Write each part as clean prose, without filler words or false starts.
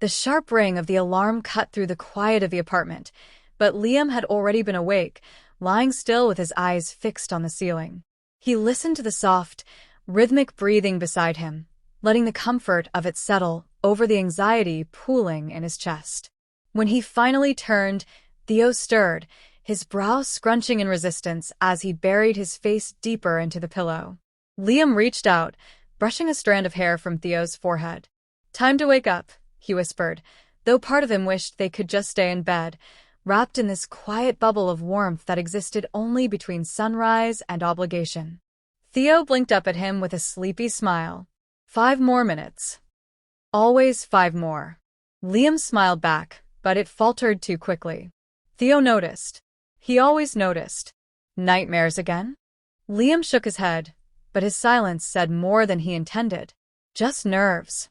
The sharp ring of the alarm cut through the quiet of the apartment, but Liam had already been awake, lying still with his eyes fixed on the ceiling. He listened to the soft, rhythmic breathing beside him, letting the comfort of it settle over the anxiety pooling in his chest. When he finally turned, Theo stirred, his brow scrunching in resistance as he buried his face deeper into the pillow. Liam reached out, brushing a strand of hair from Theo's forehead. "Time to wake up," he whispered, though part of him wished they could just stay in bed, wrapped in this quiet bubble of warmth that existed only between sunrise and obligation. Theo blinked up at him with a sleepy smile. 5 more minutes. Always 5 more. Liam smiled back, but it faltered too quickly. Theo noticed. He always noticed. Nightmares again? Liam shook his head, but his silence said more than he intended. Just nerves.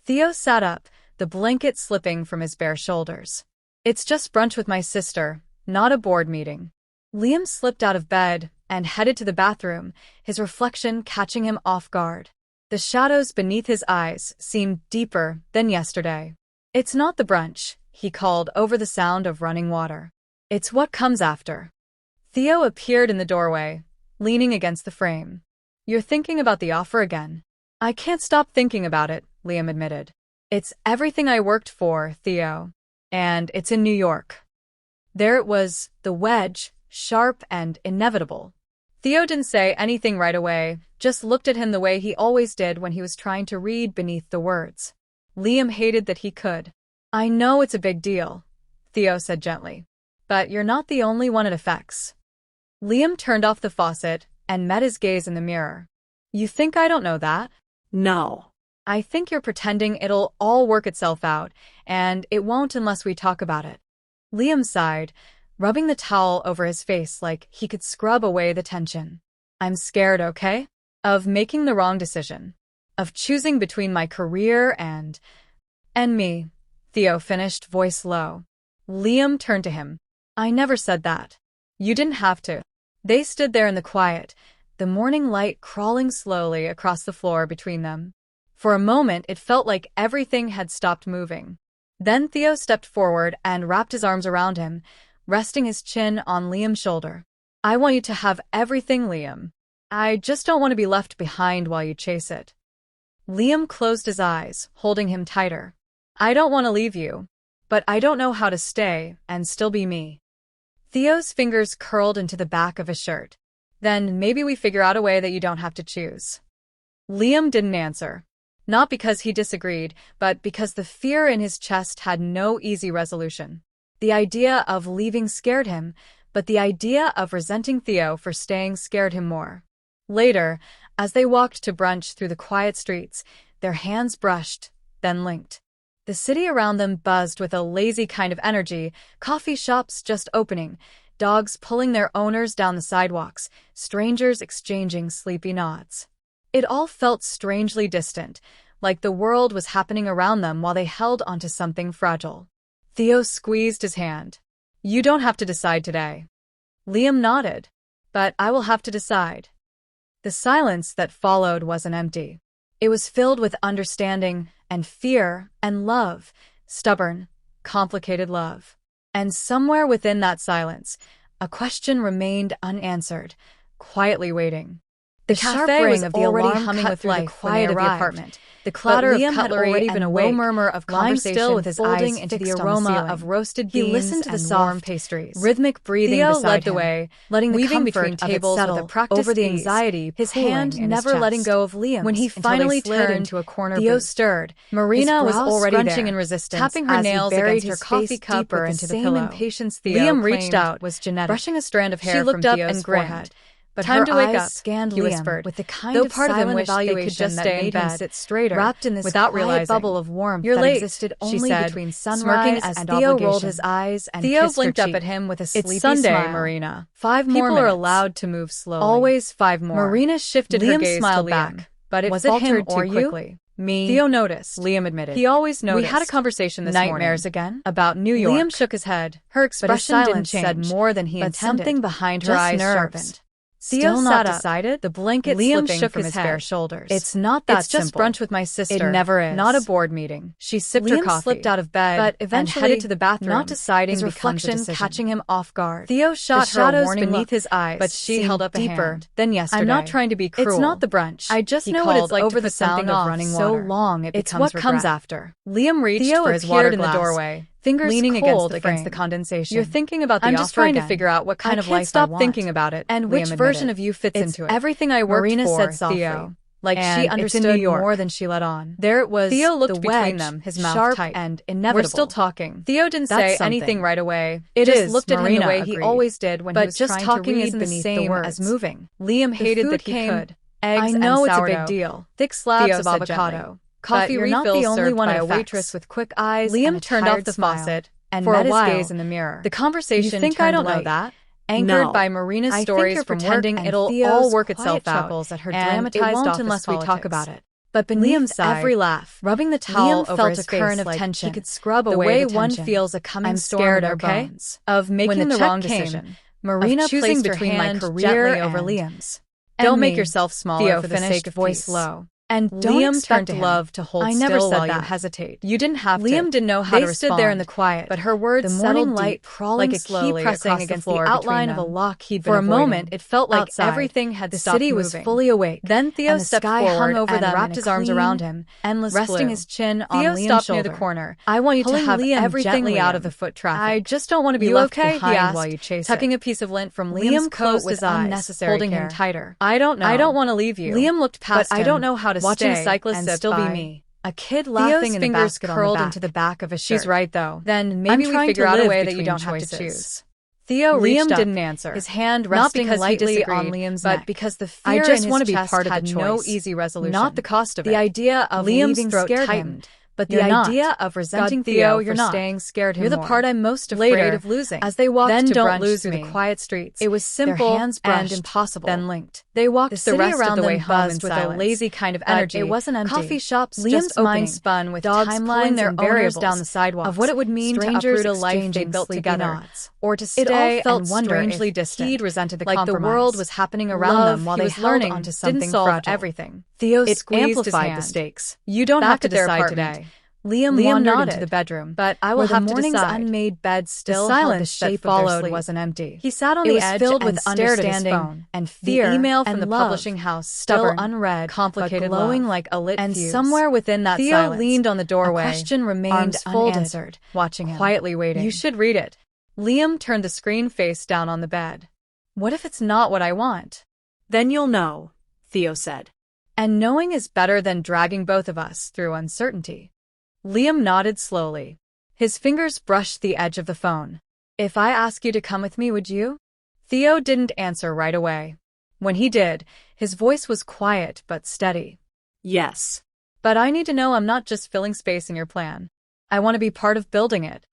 Theo sat up, the blanket slipping from his bare shoulders. "It's just brunch with my sister, not a board meeting." Liam slipped out of bed and headed to the bathroom, his reflection catching him off guard. The shadows beneath his eyes seemed deeper than yesterday. "It's not the brunch," he called over the sound of running water. "It's what comes after." Theo appeared in the doorway, leaning against the frame. "You're thinking about the offer again?" "I can't stop thinking about it," Liam admitted. "It's everything I worked for, Theo. And it's in New York." There it was, the wedge, sharp and inevitable. Theo didn't say anything right away, just looked at him the way he always did when he was trying to read beneath the words. Liam hated that he could. "I know it's a big deal," Theo said gently. "But you're not the only one it affects." Liam turned off the faucet and met his gaze in the mirror. "You think I don't know that?" No. "I think you're pretending it'll all work itself out, and it won't unless we talk about it." Liam sighed, rubbing the towel over his face like he could scrub away the tension. "I'm scared, okay? Of making the wrong decision. Of choosing between my career and me," Theo finished, voice low. Liam turned to him. "I never said that. You didn't have to." They stood there in the quiet, the morning light crawling slowly across the floor between them. For a moment, it felt like everything had stopped moving. Then Theo stepped forward and wrapped his arms around him, resting his chin on Liam's shoulder. "I want you to have everything, Liam. I just don't want to be left behind while you chase it." Liam closed his eyes, holding him tighter. "I don't want to leave you, but I don't know how to stay and still be me." Theo's fingers curled into the back of his shirt. "Then maybe we figure out a way that you don't have to choose." Liam didn't answer. Not because he disagreed, but because the fear in his chest had no easy resolution. The idea of leaving scared him, but the idea of resenting Theo for staying scared him more. Later, as they walked to brunch through the quiet streets, their hands brushed, then linked. The city around them buzzed with a lazy kind of energy, coffee shops just opening, dogs pulling their owners down the sidewalks, strangers exchanging sleepy nods. It all felt strangely distant, like the world was happening around them while they held onto something fragile. Theo squeezed his hand. "You don't have to decide today." Liam nodded. "But I will have to decide." The silence that followed wasn't empty. It was filled with understanding and fear and love, stubborn, complicated love. And somewhere within that silence, a question remained unanswered, quietly waiting. The cafe was of the already humming with the quiet of the apartment. The clatter of cutlery and a low murmur of conversation, lying still with his eyes into the aroma of roasted beans. He listened to the warm pastries, rhythmic breathing beside him. Theo led the way, letting the comfort between tables with a practiced over the anxiety, his hand never letting go of Liam's. When he finally turned into a corner, Theo stirred. Marina was already there, in resistance, tapping her nails against her coffee cup deeper into the pillow. Impatience Liam reached out was genetic, brushing a strand of hair from Theo's forehead. But "Time to wake up," he whispered, with the kind of part of him wished they could just stay in bed, sit straighter, wrapped in this without realizing bubble of warmth that existed only between sunrise and Theo rolled his eyes and Theo blinked up at him with a sleepy smile. "It's Sunday, Marina. 5 more minutes. People are allowed to move slowly. Always 5 more." Marina shifted her gaze to Liam, back, but it faltered too quickly. "Me?" Theo noticed. Liam admitted. He always noticed. "We had a conversation this morning. Nightmares again? About New York." Liam shook his head. Her expression didn't change, said more than he intended. But something behind her eyes sharpened. Theo not sat up, decided? the blanket Liam slipping shook from his his bare head. shoulders. It's not that It's just simple. brunch with my sister. It never is. Not a board meeting. She sipped Liam her coffee, slipped out of bed, but and eventually, headed to the bathroom. not deciding his becomes a reflection decision. catching him off guard. Theo shot the her a shadows warning beneath look, his eyes, but she seemed held up a deeper hand. than yesterday. I'm not trying to be cruel. It's not the brunch. I just he know what it's called like over to the put something sound of off running so water. long it It's becomes what comes regret. after. Liam reached Theo for his appeared water in the glass, doorway, fingers leaning cold against the the frame. condensation. You're thinking about the I'm offer just trying again. to figure out what kind I of can't life stop I want. thinking about it, and Liam which version admitted. of you fits It's into it. everything I worked Marina for, said softly, Theo. like And she it's in understood New York. more than she let on. There it was. Theo looked the between wedge, them, his mouth sharp tight. and inevitable. We're still talking. Theo didn't That's say something. anything right away. It just is, looked at him Marina the way he agreed. always did when But he was just trying talking to read isn't the beneath same the words. as moving. Liam The hated food that he came. could. Eggs I and know it's a sourdough. big deal. Thick slabs Theo of said avocado. gently. Coffee But you're not refills the only served one by it a affects. waitress with quick eyes Liam and a turned off tired the smile. faucet and For met a his while, gaze in the mirror. The conversation You think I turned don't know light, that? anchored No. by Marina's I think stories you're from pretending work and it'll Theo's all work quiet itself out, chuckles at her and dramatized it won't office unless we talk politics. about it. But Liam beneath sighed, every laugh, rubbing the towel Liam over felt his a face current of like tension. he could scrub the away way the one tension. feels a coming I'm storm scared, in their okay? bones. Of making When the the check wrong came, decision. Marina of choosing placed between her my hand career gently and over Liam's. Don't And make me, yourself smaller Theo for the finished, sake of voice peace. low. And Don't Liam expect turned to him. love to hold I never still said while you that. hesitate. You didn't have to. Liam didn't know how they to stood there in the respond, quiet, but her words the settled morning light deep, crawling like a key slowly pressing across against the floor the outline between of a them. lock he'd For been a moment, avoiding. it felt like Outside, everything had the stopped city was moving. fully awake. Then Theo and the stepped sky forward hung over and them wrapped in his a arms clean, around him, endless resting blue. his chin on Theo Liam's stopped shoulder. near the corner. I want you to pulling have Liam everything gently out in. of the foot traffic. I just don't want to be You left okay? behind He asked, while you chase tucking it. a piece of lint from Liam Liam's coat closed with his eyes, unnecessary holding care. him tighter. I don't know. I don't want to leave you. Liam looked past but I him, don't know how to watching stay a cyclist and zip still by. be me. A kid Theo's laughing in the fingers basket curled on the into the back of his shirt. She's right, though. Then maybe I'm we trying figure to out a live way that you between don't have to choices. choose. Theo reached Liam up, didn't answer, his hand not resting because he lightly disagreed, on Liam's but neck. because the I fear just in want his to be chest part of had the no choice, easy resolution. not the cost of the it. idea of Liam's leaving throat scared tightened, him, but the You're not. idea of resenting God, Theo you're for not. staying scared him You're the more. part I'm most afraid Later, of losing. as they walked then to don't brunch lose through me. the quiet streets, It was simple their hands brushed, and impossible. then linked. They walked The the city rest around of the them way home buzzed in with a silence. lazy kind of But energy. it wasn't empty. Coffee shops Liam's just mind opening, spun with dogs timelines pulling their and owners variables down the sidewalks, of what it would mean strangers to uproot a life they exchanging built sleepy together, nods. or to It stay all felt and wonder strangely if distant, he'd resented the like the compromise. world was happening around Love them while he they was held learning onto didn't something solve fragile. everything. Theo It squeezed his amplified hand. the stakes. You don't Back have to at their decide apartment, today. Liam wandered nodded into the bedroom, but I will where the have to morning's decide. unmade bed still the held silence the shape that of their followed sleep. wasn't empty. He sat on It the was edge filled and with stared at his understanding phone and the fear email from and the love, publishing house, still stubborn, unread, complicated but glowing love. like a lit And fuse. somewhere within that Theo silence, leaned on the doorway. a question remained arms folded, unanswered, watching him, quietly waiting. You should read it. Liam turned the screen face down on the bed. What if it's not what I want? Then you'll know, Theo said. And knowing is better than dragging both of us through uncertainty. Liam nodded slowly. His fingers brushed the edge of the phone. If I ask you to come with me, would you? Theo didn't answer right away. When he did, his voice was quiet but steady. Yes. But I need to know I'm not just filling space in your plan. I want to be part of building it.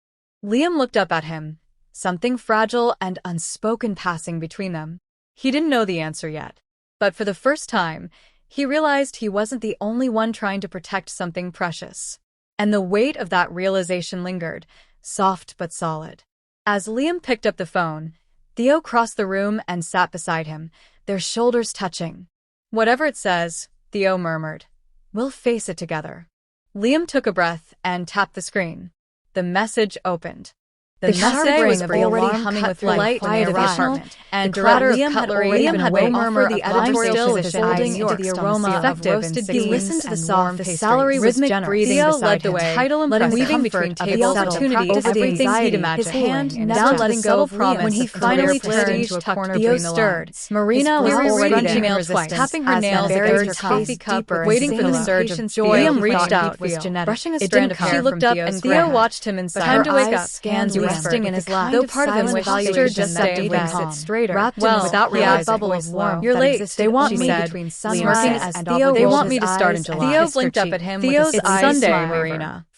Liam looked up at him, something fragile and unspoken passing between them. He didn't know the answer yet. But for the first time, he realized he wasn't the only one trying to protect something precious. And the weight of that realization lingered, soft but solid. As Liam picked up the phone, Theo crossed the room and sat beside him, their shoulders touching. Whatever it says, Theo murmured, we'll face it together. Liam took a breath and tapped the screen. The message opened. The message was already humming with light when they arrived, and the clatter of Liam cutlery Liam had away. no murmur The of editorial still with position his eyes holding into the aroma of effective roasted and beans. listened to the and soft warm pastries. salary was Rhythmic generous. breathing Theo beside led the him. way, Title and letting weaving comfort between of the tables opportunity to over the everything he'd anxiety, imagined. his hand And never down left letting the go subtle of promise when he of finally career turned to a corner corner Theo between the stirred. lines. Marina was His already crunching there, nails tapping her her nails nails against against her her coffee coffee cup, cup, waiting for the pillow. surge of joy. Liam he reached thought out he with feel. genetic. Brushing a It strand didn't of come hair She from looked up Theo's and Theo forehead. watched him in But silence. time to wake Her up, eyes hands scanned resting in his lap. Though part of him wished posture just deceptively makes calm. it straighter. Wrapped in Well, his without realizing, realizing, bubble of warmth you're that late. existed They want only me. between Smirking sunrise as and Theo They rolled want me his to start in eyes and July. kissed Theo her blinked up cheek. at him Theo's with his eyes Sunday, smiled. Marina.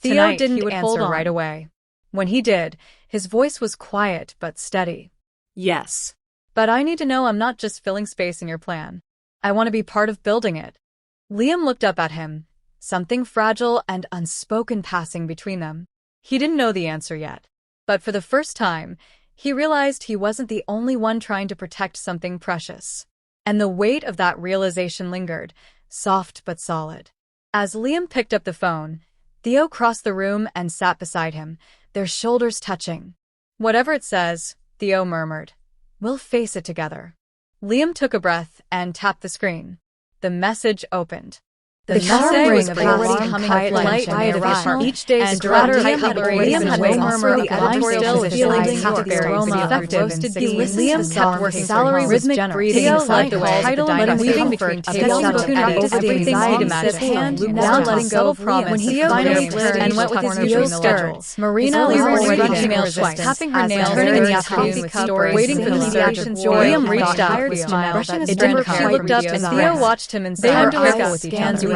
Theo Tonight, didn't he would hold answer on. right away. When he did, his voice was quiet but steady. Yes. But I need to know I'm not just filling space in your plan. I want to be part of building it. Liam looked up at him, something fragile and unspoken passing between them. He didn't know the answer yet. But for the first time, he realized he wasn't the only one trying to protect something precious. And the weight of that realization lingered, soft but solid. As Liam picked up the phone, Theo crossed the room and sat beside him, their shoulders touching. Whatever it says, Theo murmured, we'll face it together. Liam took a breath and tapped the screen. The message opened. The message was of already already coming quiet of light light and irrational. each day's and strata Liam had already Liam had been no waiting murmur for of the editorial editorial feeling feelings half of the buried aroma beneath of their roasted roasted beans. beans. Liam Liam kept working salary from rhythmic home. breathing Theo inside led the the walls way, of the title dining and room weaving comfort between of tales his and opportunity opportunities, of everything anxiety Liam his imagined. hand Now down to letting go of promise. when he Theo finally turned turned and each went with his corner of usual his schedule. skirts. Marina His was always already ready tapping to her resistance tapping her as the nails turning in in the the afternoon with stories, waiting for the pediatric pediatric William warrior reached thought out with with smile brushing that his it strand never of hair quite from looked up Theo's and Theo eyes. watched him in Their silent eyes pickup with each scanned other.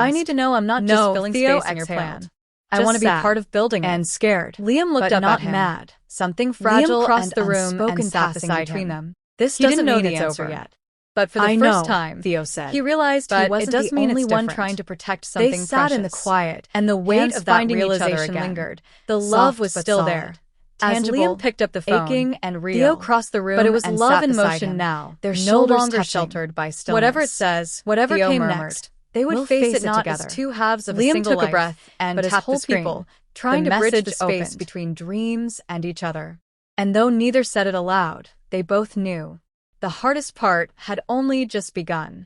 I need to know I'm not just No, filling Theo space in your exhaled. plan. I Just want to be sad part of building it. and scared. Liam looked but up not at him. mad. Something fragile crossed and the room unspoken and sat passing beside between him. them. This He doesn't didn't know mean the it's answer over yet. But for the I first know, time, Theo said. he realized But he it wasn't doesn't the mean only it's one different. trying to protect They something sat in the precious. quiet, And the weight hands of that finding each other realization again. lingered. The Soft love was but still solid. there. As Tangible, Liam picked up the phone, aching and real. Theo crossed the room, But it was and love sat in beside motion him. now, Their no shoulders longer touching. sheltered by stillness. Whatever it says, Whatever Theo came murmured. next, They would we'll face face it it not together. as two halves of a Liam single took a life, breath and but as tapped the whole screen. people, trying The to bridge message the space opened. between dreams and each other. And though neither said it aloud, they both knew. The hardest part had only just begun.